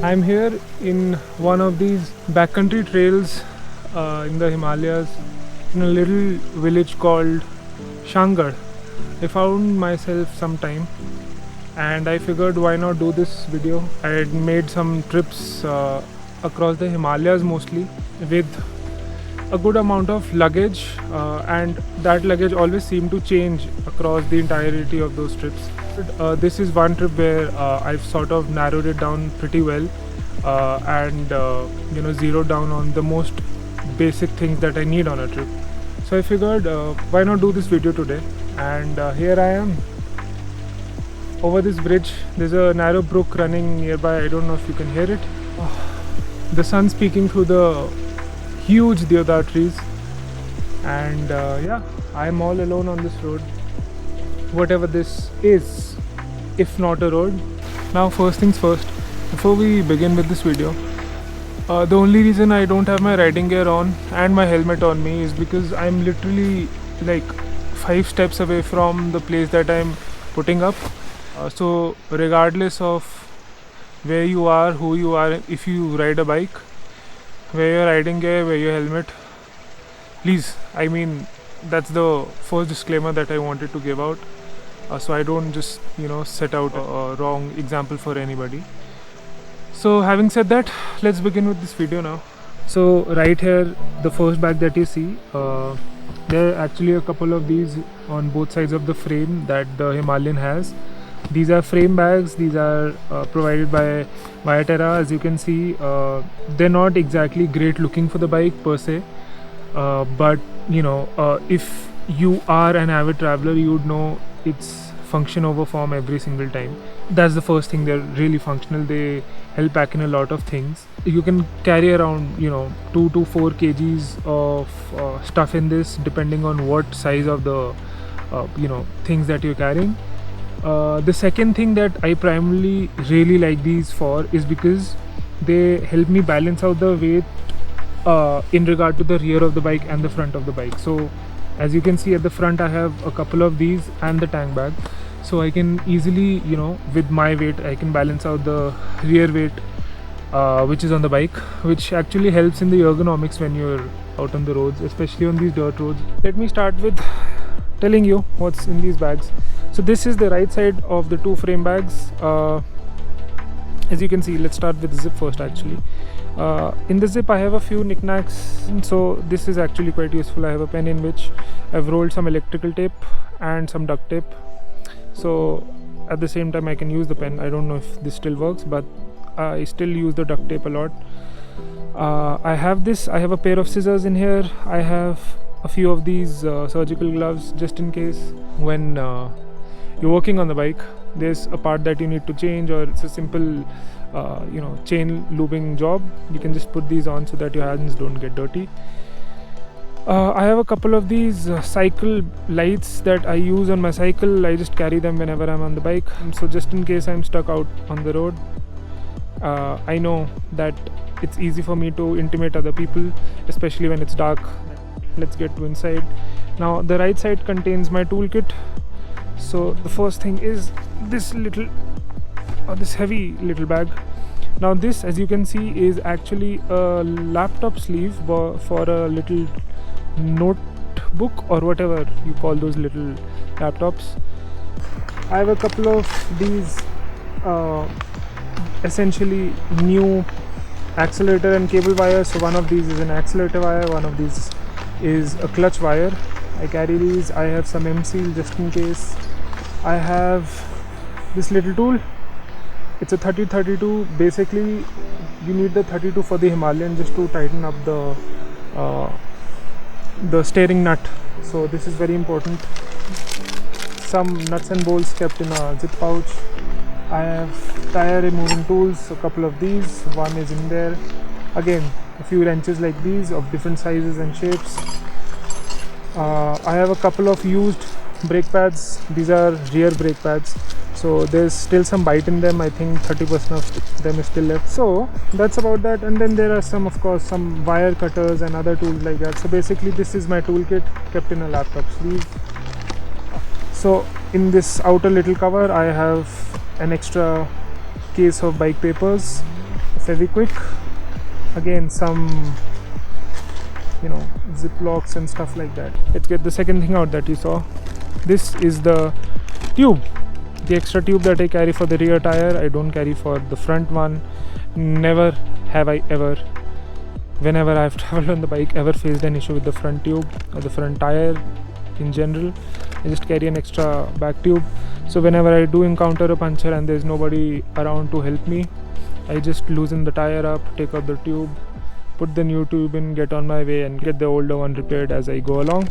I'm here in one of these backcountry trails in the Himalayas in a little village called Shangar. I found myself some time and I figured why not do this video. I had made some trips across the Himalayas mostly with a good amount of luggage and that luggage always seemed to change across the entirety of those trips. This is one trip where I've sort of narrowed it down pretty well and zeroed down on the most basic things that I need on a trip. So I figured why not do this video today, and here I am over this bridge. There's a narrow brook running nearby. I don't know if you can hear it. The sun's peeking through the huge deodar trees, and yeah, I'm all alone on this road, whatever this is, if not a road. Now first things first, before we begin with this video, the only reason I don't have my riding gear on and my helmet on me is because I'm literally like 5 steps away from the place that I'm putting up. So regardless of where you are, who you are, if you ride a bike, wear your riding gear, wear your helmet, please. I mean, that's the first disclaimer that I wanted to give out, so I don't just set out a wrong example for anybody. So having said that, let's begin with this video now. So right here, the first bag that you see, there are actually a couple of these on both sides of the frame that the Himalayan has. These are frame bags. These are provided by ViaTerra. As you can see, they're not exactly great looking for the bike per se, but if you are an avid traveler, you would know it's function over form every single time. That's the first thing. They're really functional. They help pack in a lot of things. You can carry around 2 to 4 kgs of stuff in this, depending on what size of the things that you're carrying. The second thing that I primarily really like these for is because they help me balance out the weight in regard to the rear of the bike and the front of the bike. So as you can see, at the front I have a couple of these and the tank bag, so I can easily with my weight I can balance out the rear weight which is on the bike, which actually helps in the ergonomics when you're out on the roads, especially on these dirt roads. Let me start with telling you what's in these bags. So this is the right side of the 2 frame bags. As you can see, let's start with the zip first actually. In the zip I have a few knickknacks, so this is actually quite useful. I have a pen in which I've rolled some electrical tape and some duct tape, so at the same time I can use the pen. I don't know if this still works, but I still use the duct tape a lot. I have a pair of scissors in here. I have a few of these surgical gloves just in case when you're working on the bike, there's a part that you need to change, or it's a simple chain looping job. You can just put these on so that your hands don't get dirty. I have a couple of these cycle lights that I use on my cycle. I just carry them whenever I'm on the bike, so just in case I'm stuck out on the road. I know that it's easy for me to intimidate other people, especially when it's dark. Let's get to inside. Now the right side contains my toolkit. So the first thing is this this heavy little bag. Now this, as you can see, is actually a laptop sleeve for a little notebook or whatever you call those little laptops. I have a couple of these essentially new accelerator and cable wires. So one of these is an accelerator wire, one of these is a clutch wire. I carry these. I have some M-seal just in case. I have this little tool. It's a 30-32. Basically you need the 32 for the Himalayan just to tighten up the steering nut, so this is very important. Some nuts and bolts kept in a zip pouch. I have tire removing tools, a couple of these. One is in there. Again, a few wrenches like these of different sizes and shapes. I have a couple of used brake pads. These are rear brake pads, so there's still some bite in them. I think 30% of them is still left. So that's about that. And then there are of course some wire cutters and other tools like that. So basically this is my toolkit kept in a laptop sleeve. So in this outer little cover I have an extra case of bike papers. Fevikwik, again some Ziplocs and stuff like that. Let's get the second thing out that you saw. This is the tube, the extra tube that I carry for the rear tire. I don't carry for the front one. Never have I ever, whenever I've traveled on the bike, ever faced an issue with the front tube or the front tire in general. I just carry an extra back tube, so whenever I do encounter a puncture and there's nobody around to help me, I just loosen the tire up, take out the tube, put the new tube in, get on my way and get the older one repaired as I go along.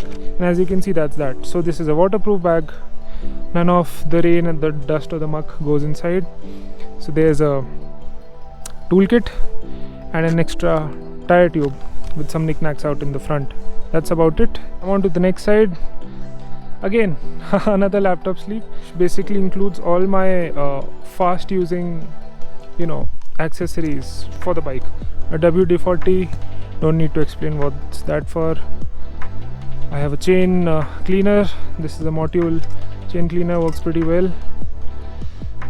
And as you can see, that's that. So this is a waterproof bag. None of the rain and the dust or the muck goes inside. So there's a toolkit and an extra tire tube with some knickknacks out in the front. That's about it. I'm on to the next side. Again, another laptop sleeve. Basically includes all my fast using accessories for the bike. A WD-40, don't need to explain what's that for. I have a chain cleaner. This is a module chain cleaner, works pretty well.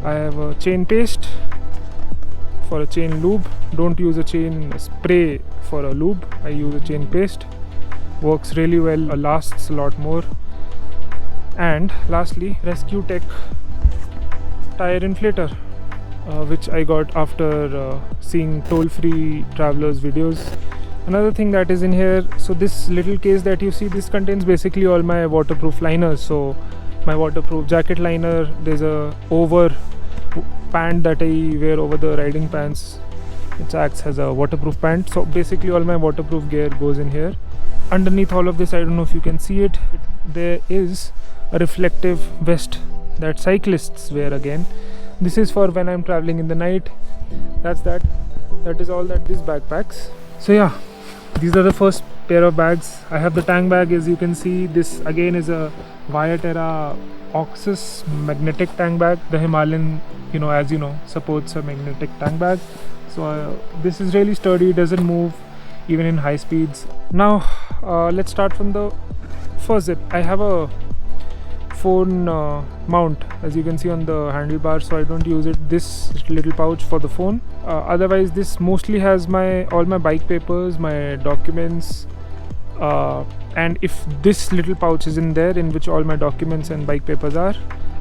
I have a chain paste for a chain lube. Don't use a chain spray for a lube. I use a chain paste. Works really well, lasts a lot more. And lastly, Rescue Tech tire inflator, which I got after seeing toll-free travelers videos. Another thing that is in here, so this little case that you see, this contains basically all my waterproof liners. So my waterproof jacket liner, there's a over pant that I wear over the riding pants, which acts as a waterproof pant. So basically all my waterproof gear goes in here. Underneath all of this, I don't know if you can see it, there is a reflective vest that cyclists wear. Again, this is for when I'm traveling in the night. That is all that this bag packs. So yeah, these are the first pair of bags. I have the Tankbag, as you can see. This again is a ViaTerra Oxus magnetic Tankbag. The Himalayan, as you know, supports a magnetic Tankbag. So this is really sturdy, doesn't move even in high speeds. Now let's start from the first zip. I have a phone mount, as you can see, on the handlebar, so I don't use it. This little pouch for the phone. Otherwise, this mostly has all my bike papers, my documents, and if this little pouch is in there, in which all my documents and bike papers are,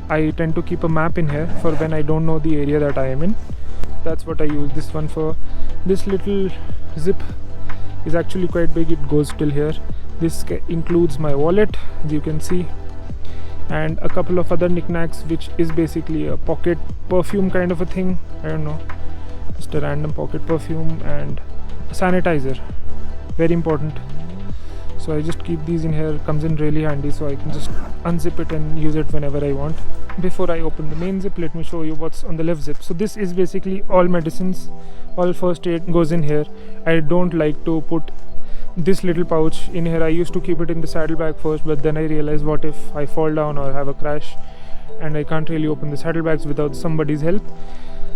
I tend to keep a map in here for when I don't know the area that I am in. That's what I use this one for. This little zip is actually quite big, it goes till here. This includes my wallet, as you can see, and a couple of other knickknacks, which is basically a pocket perfume kind of a thing. I don't know, just a random pocket perfume, and a sanitizer, very important. So I just keep these in here. Comes in really handy, so I can just unzip it and use it whenever I want. Before I open the main zip, let me show you what's on the left zip. So this is basically all medicines, all first aid goes in here. I don't like to put this little pouch in here. I used to keep it in the saddlebag first, but then I realized, what if I fall down or have a crash and I can't really open the saddlebags without somebody's help.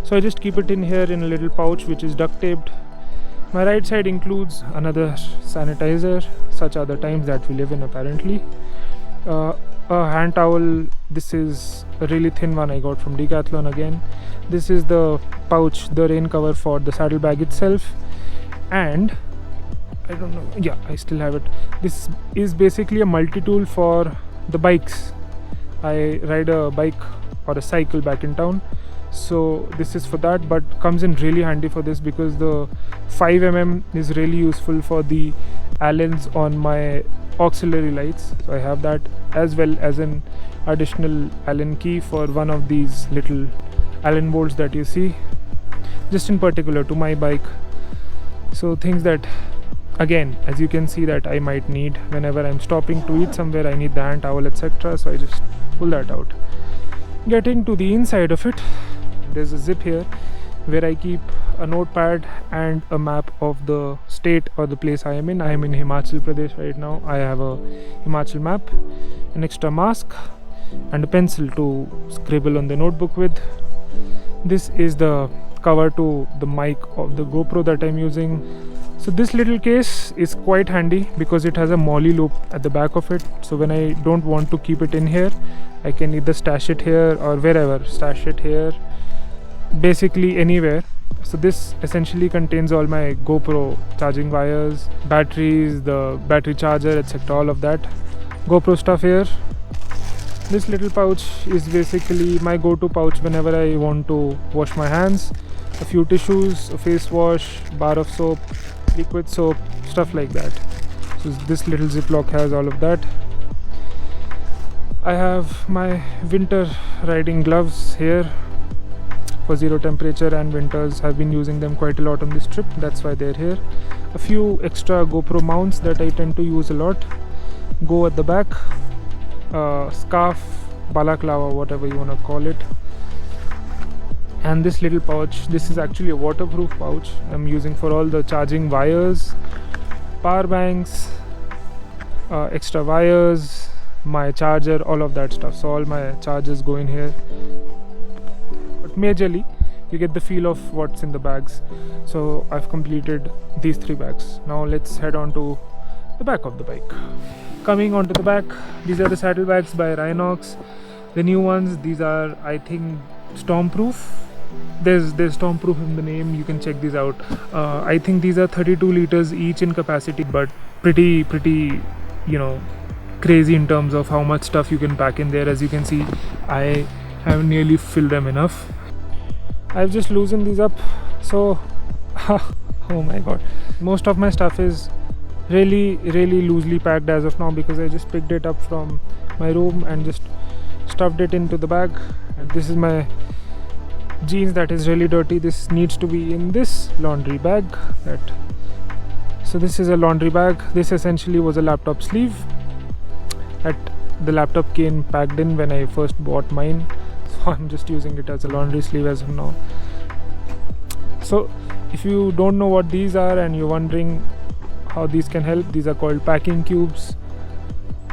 So I just keep it in here in a little pouch which is duct taped. My right side includes another sanitizer. Such are the times that we live in, apparently. A hand towel. This is a really thin one I got from Decathlon again. This is the pouch, the rain cover for the saddlebag itself. And I don't know, yeah, I still have it. This is basically a multi-tool for the bikes. I ride a bike or a cycle back in town, so this is for that, but comes in really handy for this because the 5mm is really useful for the Allens on my auxiliary lights. So I have that, as well as an additional Allen key for one of these little Allen bolts that you see, just in particular to my bike. So things that, again, as you can see, that I might need whenever I'm stopping to eat somewhere. I need the hand towel, etc. So I just pull that out. Getting to the inside of it, there's a zip here where I keep a notepad and a map of the state or the place I am in. I am in Himachal Pradesh right now. I have a Himachal map, an extra mask, and a pencil to scribble on the notebook with. This is the cover to the mic of the GoPro that I'm using. So this little case is quite handy because it has a molly loop at the back of it. So when I don't want to keep it in here, I can either stash it here or wherever. Stash it here, basically anywhere. So this essentially contains all my GoPro charging wires, batteries, the battery charger, etc., all of that GoPro stuff here. This little pouch is basically my go-to pouch whenever I want to wash my hands. A few tissues, a face wash, bar of soap, liquid soap, stuff like that. So this little Ziploc has all of that. I have my winter riding gloves here for zero temperature and winters. I've been using them quite a lot on this trip, that's why they're here. A few extra GoPro mounts that I tend to use a lot go at the back. Scarf, balaclava, whatever you want to call it. And this little pouch, this is actually a waterproof pouch I'm using for all the charging wires, power banks, extra wires, my charger, all of that stuff. So all my chargers go in here, but majorly you get the feel of what's in the bags. So I've completed these 3 bags. Now let's head on to the back of the bike. Coming onto the back, these are the Saddlebags by Rynox, the new ones. These are, I think, stormproof. There's stormproof in the name, you can check these out. I think these are 32 liters each in capacity, but pretty you know, crazy in terms of how much stuff you can pack in there. As you can see, I have nearly filled them enough. I've just loosened these up, so oh my god, most of my stuff is really loosely packed as of now, because I just picked it up from my room and just stuffed it into the bag. And this is my jeans that is really dirty. This needs to be in this laundry bag. So this is a laundry bag. This essentially was a laptop sleeve that the laptop came packed in when I first bought mine, so I'm just using it as a laundry sleeve as of now. So if you don't know what these are and you're wondering how these can help, these are called packing cubes.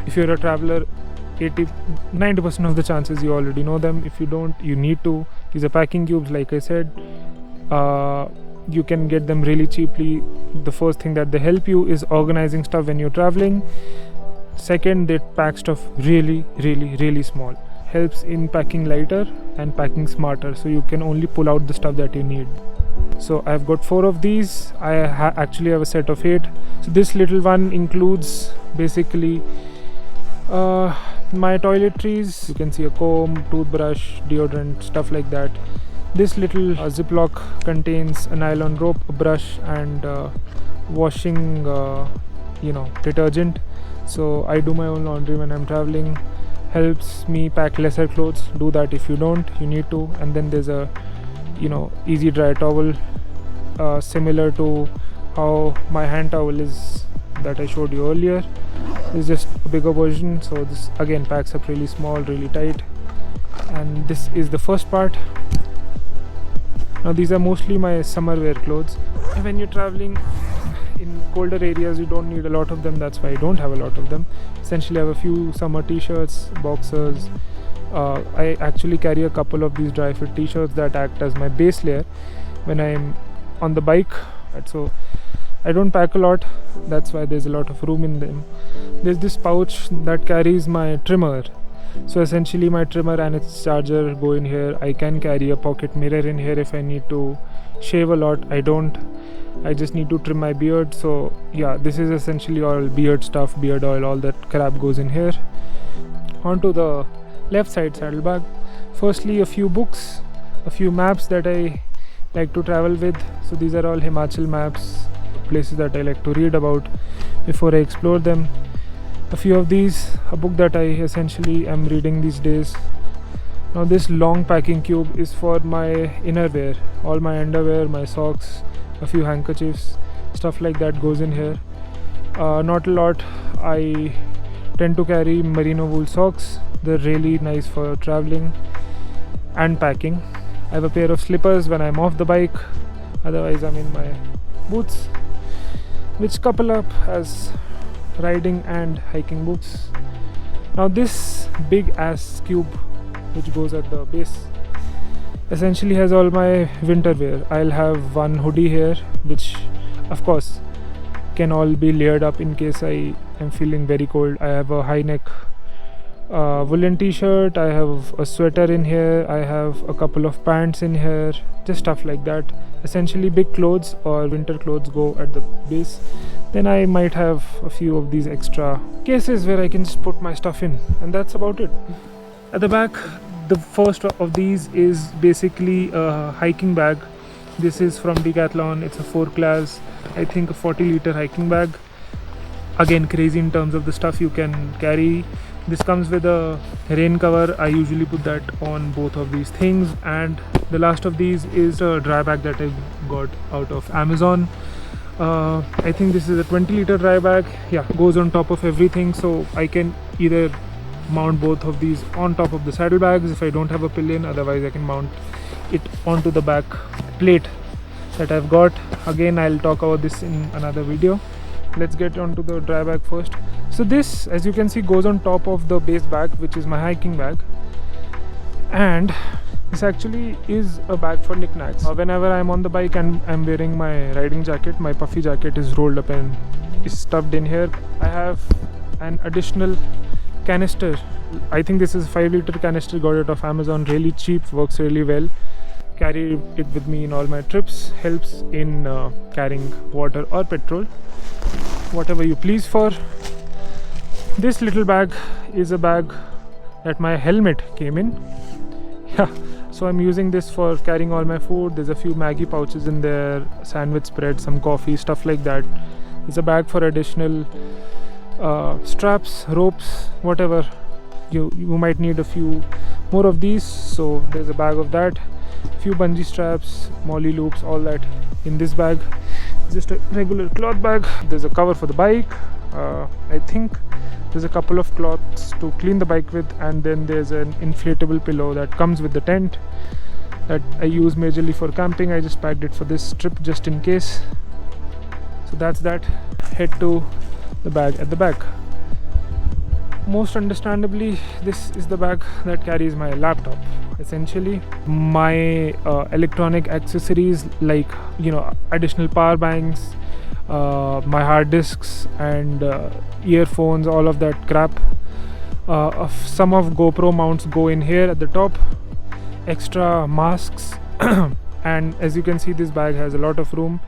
If you're a traveler, 90% of the chances you already know them. If you don't, you need to. These are packing cubes, like I said. You can get them really cheaply. The first thing that they help you is organizing stuff when you're traveling. Second, they pack stuff really small. Helps in packing lighter and packing smarter, so you can only pull out the stuff that you need. So I've got 4 of these. I actually have a set of 8. So this little one includes basically my toiletries. You can see a comb, toothbrush, deodorant, stuff like that. This little Ziploc contains a nylon rope, a brush, and washing detergent. So I do my own laundry when I'm traveling. Helps me pack lesser clothes. Do that if you don't, you need to. And then there's a easy dry towel, similar to how my hand towel is that I showed you earlier. It's just a bigger version. So this again packs up really small, really tight. And this is the first part. Now these are mostly my summer wear clothes. When you're traveling in colder areas, you don't need a lot of them. That's why I don't have a lot of them. Essentially I have a few summer t-shirts, boxers. I actually carry a couple of these dry fit t-shirts that act as my base layer when I'm on the bike. So I don't pack a lot, that's why there's a lot of room in them. There's this pouch that carries my trimmer. So essentially my trimmer and its charger go in here. I can carry a pocket mirror in here if I need to shave a lot. I don't. I just need to trim my beard. So yeah, this is essentially all beard stuff, beard oil, all that crap goes in here. Onto the left side saddlebag. Firstly, a few books, a few maps that I like to travel with. So these are all Himachal maps, places that I like to read about before I explore them. A few of these, a book that I essentially am reading these days. Now this long packing cube is for my innerwear, all my underwear, my socks, a few handkerchiefs, stuff like that goes in here. Not a lot. I tend to carry merino wool socks. They're really nice for traveling and packing. I have a pair of slippers when I'm off the bike, otherwise I'm in my boots, which couple up as riding and hiking boots. Now this big ass cube which goes at the base essentially has all my winter wear. I'll have one hoodie here, which of course can all be layered up in case I am feeling very cold. I have a high neck woolen t-shirt, I have a sweater in here, I have a couple of pants in here, just stuff like that. Essentially big clothes or winter clothes go at the base. Then I might have a few of these extra cases where I can just put my stuff in, and that's about it. At the back, the first of these is basically a hiking bag. This is from Decathlon. It's a Forclaz, I think a 40-liter hiking bag. Again, crazy in terms of the stuff you can carry. This comes with a rain cover. I usually put that on both of these things. And the last of these is a dry bag that I got out of Amazon. I think this is a 20-liter dry bag. Yeah, goes on top of everything, so I can either mount both of these on top of the saddlebags if I don't have a pillion. Otherwise I can mount it onto the back plate that I've got. Again, I'll talk about this in another video. Let's get onto the dry bag first. So this, as you can see, goes on top of the base bag, which is my hiking bag, and this actually is a bag for knickknacks. Whenever I'm on the bike and I'm wearing my riding jacket, my puffy jacket is rolled up and is stuffed in here. I have an additional canister. I think this is a 5-liter canister, got it off Amazon, really cheap, works really well. Carry it with me in all my trips, helps in carrying water or petrol, whatever you please for. This little bag is a bag that my helmet came in. Yeah, so I'm using this for carrying all my food. There's a few Maggie pouches in there, sandwich spread, some coffee, stuff like that. It's a bag for additional straps, ropes, whatever. You might need a few more of these, so there's a bag of that. Few bungee straps, molly loops, all that in this bag. Just a regular cloth bag. There's a cover for the bike. I think there's a couple of cloths to clean the bike with, and then there's an inflatable pillow that comes with the tent that I use majorly for camping. I just packed it for this trip just in case. So that's that. Head to the bag at the back. Most understandably, this is the bag that carries my laptop. Essentially, my electronic accessories like, you know, additional power banks, my hard disks and earphones, all of that crap. Some of GoPro mounts go in here at the top, extra masks and as you can see, this bag has a lot of room,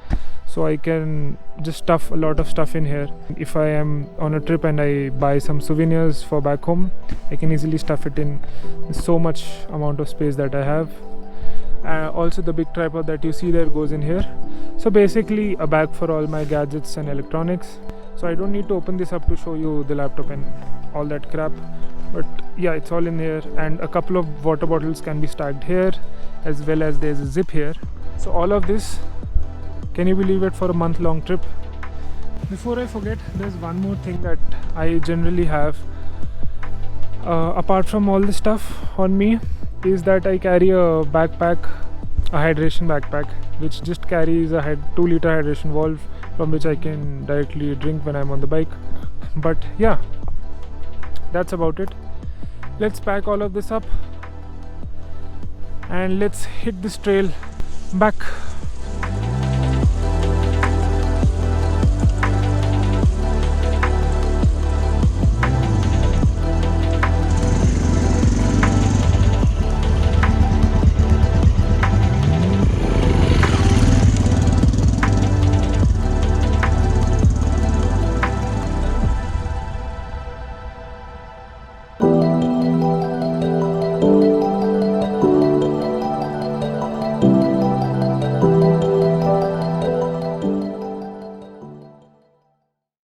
so I can just stuff a lot of stuff in here. If I am on a trip and I buy some souvenirs for back home, I can easily stuff it in. There's so much amount of space that I have. Also the big tripod that you see there goes in here. So basically a bag for all my gadgets and electronics. So I don't need to open this up to show you the laptop and all that crap, but yeah, it's all in here. And a couple of water bottles can be stacked here, as well as there's a zip here. So all of this, can you believe it, for a month-long trip. Before I forget, there's one more thing that I generally have apart from all the stuff on me, is that I carry a backpack, a hydration backpack, which just carries a 2-liter hydration valve from which I can directly drink when I'm on the bike. But yeah, that's about it. Let's pack all of this up and let's hit this trail back.